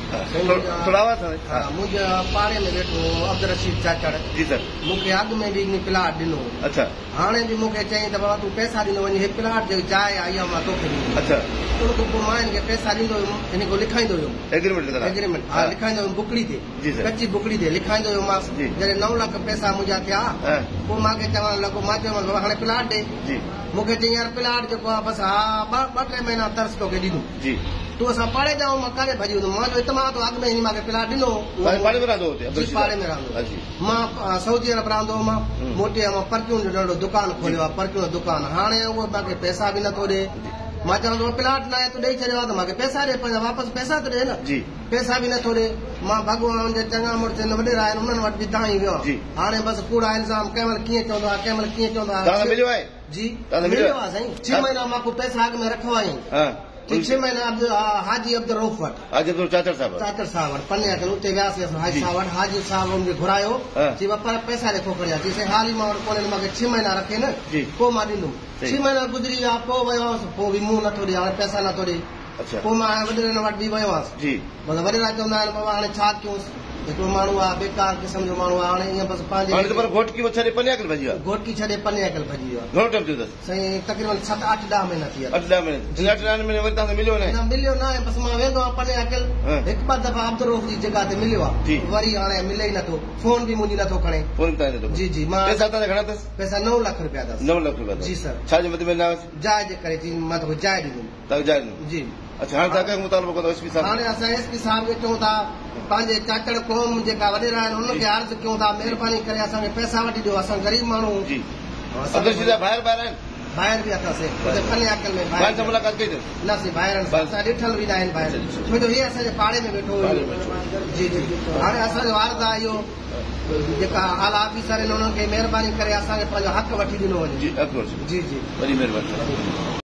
थोड़ा आवाज़ मुंहिंजे पाड़े में वेठो अब्दुल रशीद चाचड़ जी सर मूंखे अॻु में बि प्लाट ॾिनो अच्छा हाणे बि मूंखे चईं त बाबा तूं पैसा ॾिनो वञी हे प्लाट जो जाइ आई आहे मां तोखे ॾींदुमि अच्छा उन खां पोइ मां हिन खे पैसा ॾींदो हुयुमि हिन खां लिखाईंदो हुयुमि एग्रीमेंट हा लिखाईंदो हुयुमि बुकड़ी ते कची बुकड़ी ते लिखाईंदो हुयुमि जॾहिं 9 लाख पैसा मुंहिंजा थिया पोइ मूंखे चवणु लॻो मां चयोमांसि बाबा हाणे प्लाट ॾे मूंखे चई यार प्लाट जेको आहे बसि हा 2-3 महीना तर्स तोखे ॾींदुमि तूं असां पाड़े जाऊं मां काॾे भॼी वेंदुमि मां इतमाद अॻु में हिन मूंखे प्लाट ॾिनो पाड़े में रहंदो मां सऊदी अरब रहंदो हुउमि मोटे मां परफ्यूम जो नंढो दुकानु खोलियो आहे परफ्यूम जो दुकानु हाणे उहो मूंखे पैसा बि नथो ॾे मां चवंदो प्लाट न आहे तूं ॾेई छॾियो आहे त मूंखे पैसा ॾे पंहिंजा वापसि पैसा त ॾे न पैसा बि नथो ॾे मां भॻवान जे चङा मुड़ुस वॾेरा आहिनि उन्हनि वटि बि तव्हां वियो हाणे बसि कूड़ा इल्ज़ाम कंहिं महिल कीअं चवंदो आहे कंहिं महिल कीअं चवंदो आहे जी मिलियो आहे साईं 6 महीना मां को पैसा अॻु में रखियो आहे 6 महीना हाजी अब्दुल रऊफ़ वटि चाचड़ साहब वटि पने अकल उते वियासीं असां हाजी साहब वटि हाजी साहब मूंखे घुरायो चई पर पैसा ॾेखो खणिया चईं हाल ई मां वटि कोन्हे मूंखे 6 महीना रखे न पोइ मां ॾींदुमि 6 महीना गुज़री विया पोइ वियो हुअसि पोइ बि मुंहुं नथो ॾे हाणे पैसा नथो ॾे पोइ मां वॾेरनि वटि बि वियो हुअसि मतिलबु वॾेरा चवंदा आहिनि बाबा हाणे छा कयूंसि हिकिड़ो माण्हू आहे बेकार क़िस्म जो माण्हू आहे हाणे ईअं बसि पंहिंजे घोटकी छॾे पने अकल भॼी वियो आहे साईं तक़रीबन 7-8-10 महीना थी विया मिलियो न आहे बसि मां वेंदो आहियां पने अकल 1-2 दफ़ा अब्दुल रऊफ़ जी जॻह ते मिलियो आहे वरी हाणे मिले ई नथो फोन बि मुंहिंजी नथो खणे जी जी मां पैसा 9 लाख रुपया अथसि जी सर जाइ जे करे मां तोखे जाइ ॾींदुमि जी हाणे असां एसपी साहब खे चऊं था पंहिंजे चाचड़ क़ौम जेका वॾेरा आहिनि हुनखे अर्ज़ु कयूं था महिरबानी करे असांखे पैसा वठी ॾियो असां ग़रीब माण्हू ॿाहिरि बि अथसि पने अकल में न साईं ॿाहिरि असां ॾिठल बि न आहिनि ॿाहिरि छो जो हे असांजे पाड़े में वेठो जी जी हाणे असांजो अर्ज़ु आहे इहो जेका आला ऑफिसर आहिनि हुननि खे महिरबानी करे असांखे पंहिंजो हक़ वठी ॾिनो वञे जी जी